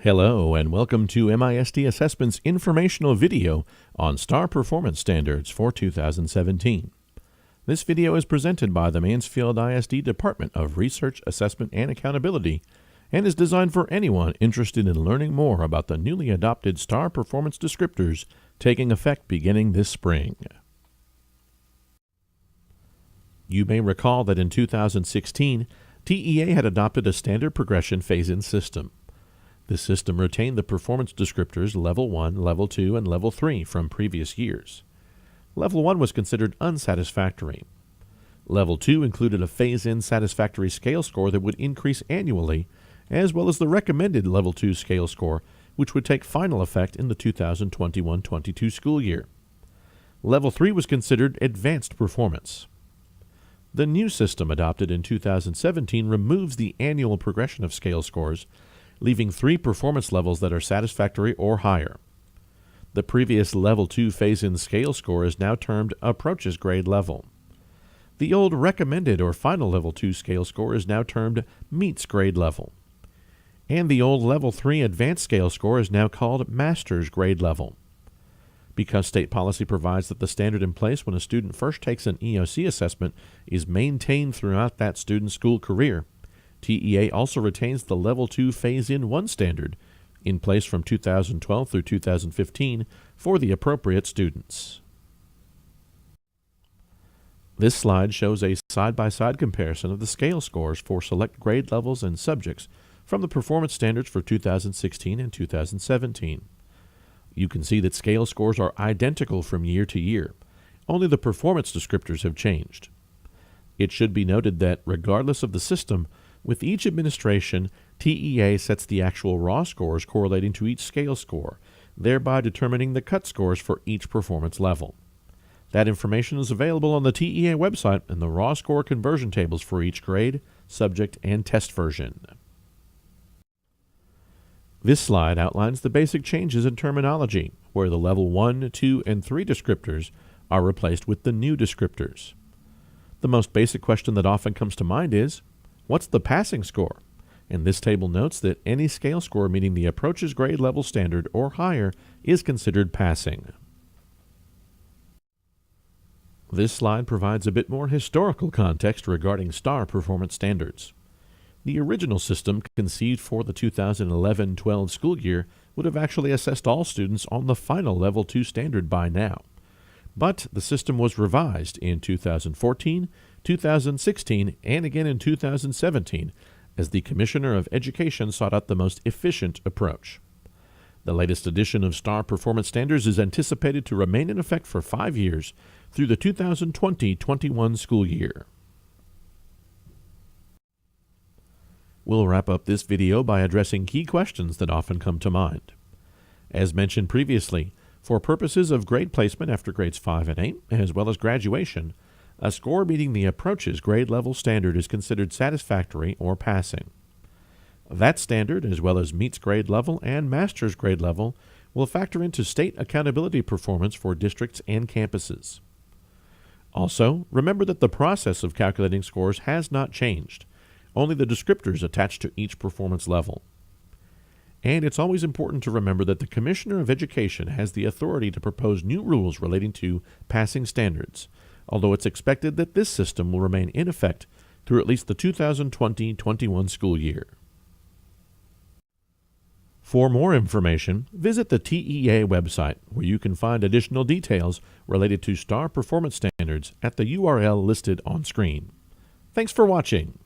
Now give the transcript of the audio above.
Hello and welcome to MISD Assessment's informational video on STAAR Performance Standards for 2017. This video is presented by the Mansfield ISD Department of Research, Assessment, and Accountability and is designed for anyone interested in learning more about the newly adopted STAAR performance descriptors taking effect beginning this spring. You may recall that in 2016, TEA had adopted a standard progression phase-in system. This system retained the performance descriptors Level 1, Level 2, and Level 3 from previous years. Level 1 was considered unsatisfactory. Level 2 included a phase-in satisfactory scale score that would increase annually, as well as the recommended Level 2 scale score, which would take final effect in the 2021-22 school year. Level 3 was considered advanced performance. The new system adopted in 2017 removes the annual progression of scale scores, leaving 3 performance levels that are satisfactory or higher. The previous Level 2 phase-in scale score is now termed Approaches Grade Level. The old Recommended or Final Level 2 scale score is now termed Meets Grade Level. And the old Level 3 Advanced scale score is now called Master's Grade Level. Because state policy provides that the standard in place when a student first takes an EOC assessment is maintained throughout that student's school career, TEA also retains the Level 2 Phase-In 1 standard, in place from 2012 through 2015 for the appropriate students. This slide shows a side-by-side comparison of the scale scores for select grade levels and subjects from the performance standards for 2016 and 2017. You can see that scale scores are identical from year to year, only the performance descriptors have changed. It should be noted that, regardless of the system, with each administration, TEA sets the actual raw scores correlating to each scale score, thereby determining the cut scores for each performance level. That information is available on the TEA website in the raw score conversion tables for each grade, subject, and test version. This slide outlines the basic changes in terminology, where the Level 1, 2, and 3 descriptors are replaced with the new descriptors. The most basic question that often comes to mind is, what's the passing score? And this table notes that any scale score meeting the Approaches Grade Level standard or higher is considered passing. This slide provides a bit more historical context regarding STAAR performance standards. The original system, conceived for the 2011-12 school year, would have actually assessed all students on the final Level 2 standard by now. But the system was revised in 2014, 2016, and again in 2017, as the Commissioner of Education sought out the most efficient approach. The latest edition of STAAR Performance Standards is anticipated to remain in effect for 5 years through the 2020-21 school year. We'll wrap up this video by addressing key questions that often come to mind. As mentioned previously, for purposes of grade placement after grades 5 and 8, as well as graduation, a score meeting the Approaches Grade Level standard is considered satisfactory or passing. That standard, as well as Meets Grade Level and Master's Grade Level, will factor into state accountability performance for districts and campuses. Also, remember that the process of calculating scores has not changed, only the descriptors attached to each performance level. And it's always important to remember that the Commissioner of Education has the authority to propose new rules relating to passing standards, although it's expected that this system will remain in effect through at least the 2020-21 school year. For more information, visit the TEA website, where you can find additional details related to STAAR performance standards at the URL listed on screen. Thanks for watching.